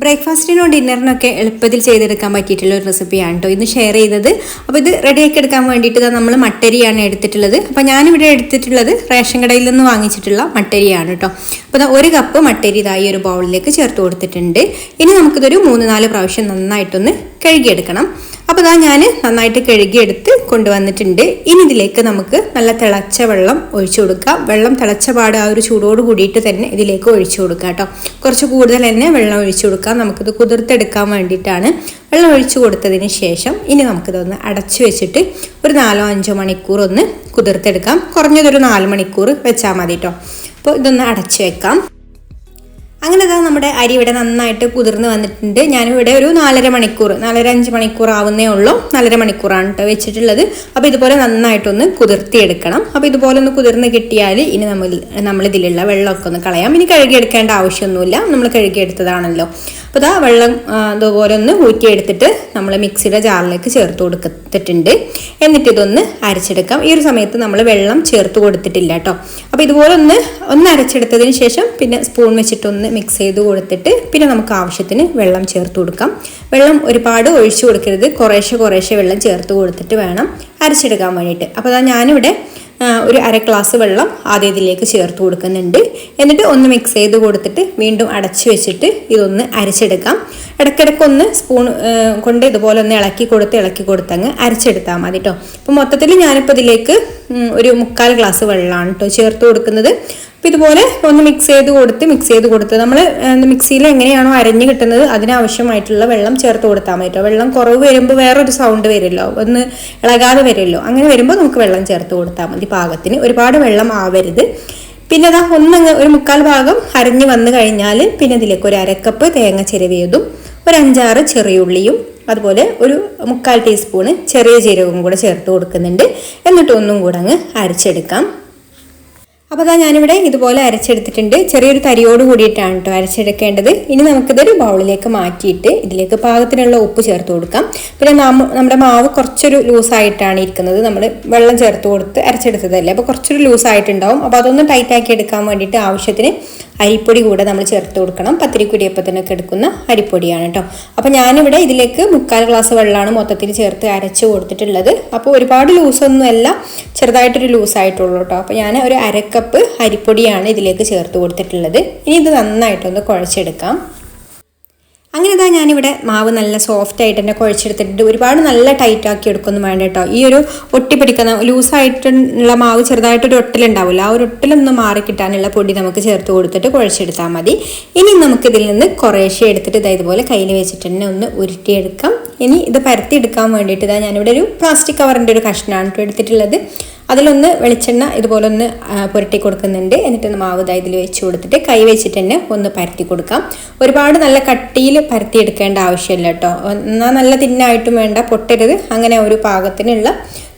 ബ്രേക്ക്ഫാസ്റ്റിനോ ഡിന്നറിനൊക്കെ എളുപ്പത്തിൽ ചെയ്തെടുക്കാൻ പറ്റിയിട്ടുള്ള ഒരു റെസിപ്പിയാണ് കേട്ടോ ഇന്ന് ഷെയർ ചെയ്തത്. അപ്പോൾ ഇത് റെഡിയാക്കി എടുക്കാൻ വേണ്ടിയിട്ട് നമ്മൾ മട്ടരിയാണ് എടുത്തിട്ടുള്ളത്. അപ്പോൾ ഞാനിവിടെ എടുത്തിട്ടുള്ളത് റേഷൻ കടയിൽ നിന്ന് വാങ്ങിച്ചിട്ടുള്ള മട്ടരിയാണ് കേട്ടോ. അപ്പോൾ ഒരു കപ്പ് മട്ടരി ഇതായി ഒരു ബൗളിലേക്ക് ചേർത്ത് കൊടുത്തിട്ടുണ്ട്. ഇനി നമുക്കിതൊരു 3-4 പ്രാവശ്യം നന്നായിട്ടൊന്ന് കഴുകിയെടുക്കണം. അപ്പോൾ ഞാൻ നന്നായിട്ട് കഴുകിയെടുത്ത് കൊണ്ടുവന്നിട്ടുണ്ട്. ഇനി ഇതിലേക്ക് നമുക്ക് നല്ല തിളച്ച വെള്ളം ഒഴിച്ചു കൊടുക്കാം. വെള്ളം തിളച്ച പാട് ആ ഒരു ചൂടോട് കൂടിയിട്ട് തന്നെ ഇതിലേക്ക് ഒഴിച്ചു കൊടുക്കാം കേട്ടോ. കുറച്ച് കൂടുതൽ തന്നെ വെള്ളം ഒഴിച്ചു കൊടുക്കാം. നമുക്കിത് കുതിർത്തെടുക്കാൻ വേണ്ടിയിട്ടാണ്. വെള്ളം ഒഴിച്ചു കൊടുത്തതിന് ശേഷം ഇനി നമുക്കിതൊന്ന് അടച്ചു വെച്ചിട്ട് ഒരു 4-5 മണിക്കൂർ ഒന്ന് കുതിർത്തെടുക്കാം. കുറഞ്ഞതൊരു 4 മണിക്കൂർ വെച്ചാൽ മതി കേട്ടോ. അപ്പോൾ ഇതൊന്ന് അടച്ചു വെക്കാം. അങ്ങനെ നമ്മുടെ അരി ഇവിടെ നന്നായിട്ട് കുതിർന്ന് വന്നിട്ടുണ്ട്. ഞാനിവിടെ ഒരു 4-5 മണിക്കൂർ ആവുന്നേ ഉള്ളൂ. 4.5 മണിക്കൂറാണ് കേട്ടോ വെച്ചിട്ടുള്ളത്. അപ്പോൾ ഇതുപോലെ നന്നായിട്ടൊന്ന് കുതിർത്തിയെടുക്കണം. അപ്പോൾ ഇതുപോലെ ഒന്ന് കുതിർന്ന് കിട്ടിയാൽ ഇനി നമ്മൾ ഇതിലുള്ള വെള്ളമൊക്കെ ഒന്ന് കളയാം. ഇനി കഴുകിയെടുക്കേണ്ട ആവശ്യമൊന്നുമില്ല, നമ്മൾ കഴുകിയെടുത്തതാണല്ലോ. അപ്പോൾ വെള്ളം അതുപോലെ ഒന്ന് ഊറ്റിയെടുത്തിട്ട് നമ്മൾ മിക്സിയുടെ ജാറിലേക്ക് ചേർത്ത് കൊടുത്തിട്ടുണ്ട്. എന്നിട്ട് ഇതൊന്ന് അരച്ചെടുക്കാം. ഈ ഒരു സമയത്ത് നമ്മൾ വെള്ളം ചേർത്ത് കൊടുത്തിട്ടില്ല കേട്ടോ. അപ്പോൾ ഇതുപോലെ ഒന്ന് അരച്ചെടുത്തതിന് ശേഷം പിന്നെ സ്പൂൺ വെച്ചിട്ടൊന്ന് മിക്സ് ചെയ്ത് കൊടുത്തിട്ട് പിന്നെ നമുക്ക് ആവശ്യത്തിന് വെള്ളം ചേർത്ത് കൊടുക്കാം. വെള്ളം ഒരുപാട് ഒഴിച്ചു കൊടുക്കരുത്, കുറേശ്ശെ വെള്ളം ചേർത്ത് കൊടുത്തിട്ട് വേണം അരച്ചെടുക്കാൻ വേണ്ടിയിട്ട്. അപ്പോൾ ഞാനിവിടെ ഒരു 1/2 ഗ്ലാസ് വെള്ളം ആദ്യം ഇതിലേക്ക് ചേർത്ത് കൊടുക്കുന്നുണ്ട്. എന്നിട്ട് ഒന്ന് മിക്സ് ചെയ്ത് കൊടുത്തിട്ട് വീണ്ടും അടച്ചു വെച്ചിട്ട് ഇതൊന്ന് അരച്ചെടുക്കാം. ഇടയ്ക്കിടയ്ക്കൊന്ന് സ്പൂൺ കൊണ്ട് ഇതുപോലെ ഒന്ന് ഇളക്കി കൊടുത്തങ്ങ് അരച്ചെടുത്താൽ മതി കേട്ടോ. അപ്പോൾ മൊത്തത്തിൽ ഞാനിപ്പോൾ ഇതിലേക്ക് ഒരു 3/4 ഗ്ലാസ് വെള്ളമാണ് കേട്ടോ ചേർത്ത് കൊടുക്കുന്നത്. അപ്പോൾ ഇതുപോലെ ഒന്ന് മിക്സ് ചെയ്ത് കൊടുത്ത് നമ്മൾ മിക്സിയിൽ എങ്ങനെയാണോ അരഞ്ഞ് കിട്ടുന്നത് അതിനാവശ്യമായിട്ടുള്ള വെള്ളം ചേർത്ത് കൊടുത്താൽ മതി കേട്ടോ. വെള്ളം കുറവ് വരുമ്പോൾ വേറൊരു സൗണ്ട് വരുമല്ലോ, ഒന്ന് ഇളകാതെ വരുമല്ലോ. അങ്ങനെ വരുമ്പോൾ നമുക്ക് വെള്ളം ചേർത്ത് കൊടുത്താൽ മതി പാകത്തിന്. ഒരുപാട് വെള്ളം ആവരുത്. പിന്നെ ഒരു 3/4 ഭാഗം അരഞ്ഞ് വന്നു കഴിഞ്ഞാൽ പിന്നെ ഇതിലേക്ക് ഒരു 1/2 കപ്പ് തേങ്ങ ചിരവിയതും ഒരു 5-6 ചെറിയുള്ളിയും അതുപോലെ ഒരു 3/4 ടീസ്പൂണ് ചെറിയ ജീരകവും കൂടെ ചേർത്ത് കൊടുക്കുന്നുണ്ട്. എന്നിട്ട് ഒന്നും കൂടെ അങ്ങ് അരച്ചെടുക്കാം. അപ്പോൾ ഞാനിവിടെ ഇതുപോലെ അരച്ചെടുത്തിട്ടുണ്ട്. ചെറിയൊരു തരിയോട് കൂടിയിട്ടാണ് കേട്ടോ അരച്ചെടുക്കേണ്ടത്. ഇനി നമുക്കിതൊരു ബൗളിലേക്ക് മാറ്റിയിട്ട് ഇതിലേക്ക് പാകത്തിനുള്ള ഉപ്പ് ചേർത്ത് കൊടുക്കാം. പിന്നെ നമ്മുടെ മാവ് കുറച്ചൊരു ലൂസായിട്ടാണ് ഇരിക്കുന്നത്. നമ്മൾ വെള്ളം ചേർത്ത് കൊടുത്ത് അരച്ചെടുത്തതല്ലേ, അപ്പോൾ കുറച്ചൊരു ലൂസായിട്ടുണ്ടാവും. അപ്പോൾ അതൊന്ന് ടൈറ്റാക്കി എടുക്കാൻ വേണ്ടിയിട്ട് ആവശ്യത്തിന് അരിപ്പൊടി കൂടെ നമ്മൾ ചേർത്ത് കൊടുക്കണം. പത്തിരിക്കുടിയപ്പത്തിനൊക്കെ എടുക്കുന്ന അരിപ്പൊടിയാണ് കേട്ടോ. അപ്പോൾ ഞാനിവിടെ ഇതിലേക്ക് 3/4 ഗ്ലാസ് വെള്ളമാണ് മൊത്തത്തിൽ ചേർത്ത് അരച്ച് കൊടുത്തിട്ടുള്ളത്. അപ്പോൾ ഒരുപാട് ലൂസൊന്നുമല്ല, ചെറുതായിട്ടൊരു ലൂസായിട്ടുള്ളൂ കേട്ടോ. അപ്പോൾ ഞാൻ ഒരു 1/2 കപ്പ് അരിപ്പൊടിയാണ് ഇതിലേക്ക് ചേർത്ത് കൊടുത്തിട്ടുള്ളത്. ഇനി ഇത് നന്നായിട്ടൊന്ന് കുഴച്ചെടുക്കാം. അങ്ങനെ ഞാനിവിടെ മാവ് നല്ല സോഫ്റ്റ് ആയിട്ട് തന്നെ കുഴച്ചെടുത്തിട്ടുണ്ട്. ഒരുപാട് നല്ല ടൈറ്റ് ആക്കി എടുക്കൊന്നും വേണ്ട കേട്ടോ. ഈ ഒരു ഒട്ടിപ്പിടിക്കുന്ന ലൂസായിട്ടുള്ള മാവ് ചെറുതായിട്ടൊരു ഒട്ടലുണ്ടാവില്ല, ആ ഒരു ഒട്ടലൊന്നും മാറി കിട്ടാനുള്ള പൊടി നമുക്ക് ചേർത്ത് കൊടുത്തിട്ട് കുഴച്ചെടുത്താൽ മതി. ഇനി നമുക്കിതിൽ നിന്ന് കുറേശ്ശെ എടുത്തിട്ട് ഇതുപോലെ കയ്യിൽ വെച്ചിട്ട് തന്നെ ഒന്ന് ഉരുട്ടിയെടുക്കാം. ഇനി ഇത് പരത്തിയെടുക്കാൻ വേണ്ടിയിട്ട് ഞാനിവിടെ ഒരു പ്ലാസ്റ്റിക് കവറിൻ്റെ ഒരു കഷ്ണമാണ് എടുത്തിട്ടുള്ളത്. അതിലൊന്ന് വെളിച്ചെണ്ണ ഇതുപോലെ ഒന്ന് പുരട്ടി കൊടുക്കുന്നുണ്ട്. എന്നിട്ട് മാവ് ഇതിൽ വെച്ച് കൊടുത്തിട്ട് കൈ വെച്ചിട്ട് തന്നെ ഒന്ന് പരത്തി കൊടുക്കാം. ഒരുപാട് നല്ല കട്ടിയിൽ പരത്തിയെടുക്കേണ്ട ആവശ്യമില്ല കേട്ടോ. എന്നാൽ നല്ല തിന്നായിട്ടും വേണ്ട, പൊട്ടരുത്. അങ്ങനെ ഒരു പാകത്തിനുള്ള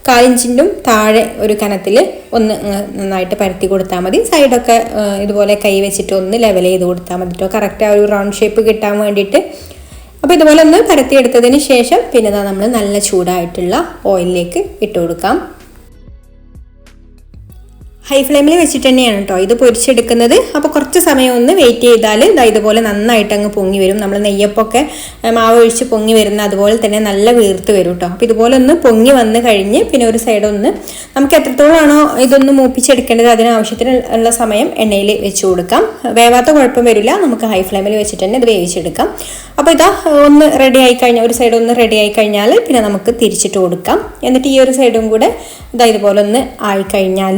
1/4 ഇഞ്ചിൻ്റെ താഴെ ഒരു കനത്തിൽ ഒന്ന് നന്നായിട്ട് പരത്തി കൊടുത്താൽ മതി. സൈഡൊക്കെ ഇതുപോലെ കൈ വെച്ചിട്ട് ഒന്ന് ലെവൽ ചെയ്ത് കൊടുത്താൽ മതി കേട്ടോ, കറക്റ്റ് ആ ഒരു റൗണ്ട് ഷേപ്പ് കിട്ടാൻ വേണ്ടിയിട്ട്. അപ്പോൾ ഇതുപോലെ ഒന്ന് പരത്തിയെടുത്തതിന് ശേഷം പിന്നെ നമ്മൾ നല്ല ചൂടായിട്ടുള്ള ഓയിലിലേക്ക് ഇട്ട് കൊടുക്കാം. ഹൈ ഫ്ലെയിമിൽ വെച്ചിട്ട് തന്നെയാണ് കേട്ടോ ഇത് പൊരിച്ചെടുക്കുന്നത്. അപ്പോൾ കുറച്ച് സമയം ഒന്ന് വെയിറ്റ് ചെയ്താൽ ഇതുപോലെ നന്നായിട്ട് അങ്ങ് പൊങ്ങി വരും. നമ്മൾ നെയ്യപ്പൊക്കെ മാവ് ഒഴിച്ച് പൊങ്ങി വരുന്ന അതുപോലെ തന്നെ നല്ല വീർത്ത് വരും കേട്ടോ. അപ്പോൾ ഇതുപോലെ ഒന്ന് പൊങ്ങി വന്ന് കഴിഞ്ഞ് പിന്നെ ഒരു സൈഡ് ഒന്ന് നമുക്ക് എത്രത്തോളമാണോ ഇതൊന്ന് മൂപ്പിച്ചെടുക്കേണ്ടത് അതിനാവശ്യത്തിന് ഉള്ള സമയം എണ്ണയിൽ വെച്ച് കൊടുക്കാം. വേവാത്ത കുഴപ്പം വരില്ല, നമുക്ക് ഹൈ ഫ്ലെയിമിൽ വെച്ചിട്ട് തന്നെ ഇത് വേവിച്ചെടുക്കാം. അപ്പോൾ ഒന്ന് റെഡി ആയി കഴിഞ്ഞാൽ, ഒരു സൈഡ് ഒന്ന് റെഡി ആയി കഴിഞ്ഞാൽ പിന്നെ നമുക്ക് തിരിച്ചിട്ട് കൊടുക്കാം. എന്നിട്ട് ഈ ഒരു സൈഡും കൂടെ ഇതുപോലെ ഒന്ന് ആയിക്കഴിഞ്ഞാൽ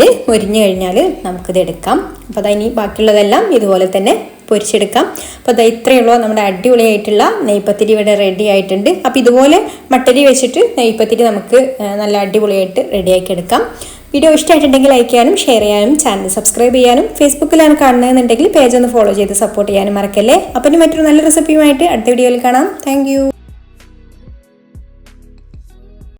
കഴിഞ്ഞാൽ നമുക്കിത് എടുക്കാം. അപ്പോൾ ഇനി ബാക്കിയുള്ളതെല്ലാം ഇതുപോലെ തന്നെ പൊരിച്ചെടുക്കാം. അപ്പോൾ ഇത്രയേ ഉള്ളൂ നമ്മുടെ അടിപൊളിയായിട്ടുള്ള നെയ്പത്തിരി ഇവിടെ റെഡി ആയിട്ടുണ്ട്. അപ്പോൾ ഇതുപോലെ മട്ടരി വെച്ചിട്ട് നെയ്പത്തിരി നമുക്ക് നല്ല അടിപൊളിയായിട്ട് റെഡിയാക്കി എടുക്കാം. വീഡിയോ ഇഷ്ടമായിട്ടുണ്ടെങ്കിൽ ലൈക്ക് ചെയ്യാനും ഷെയർ ചെയ്യാനും ചാനൽ സബ്സ്ക്രൈബ് ചെയ്യാനും ഫേസ്ബുക്കിലാണ് കാണുന്നതെന്നുണ്ടെങ്കിൽ പേജ് ഒന്ന് ഫോളോ ചെയ്ത് സപ്പോർട്ട് ചെയ്യാനും മറക്കല്ലേ. അപ്പം ഇനി മറ്റൊരു നല്ല റെസിപ്പിയുമായിട്ട് അടുത്ത വീഡിയോയിൽ കാണാം. താങ്ക്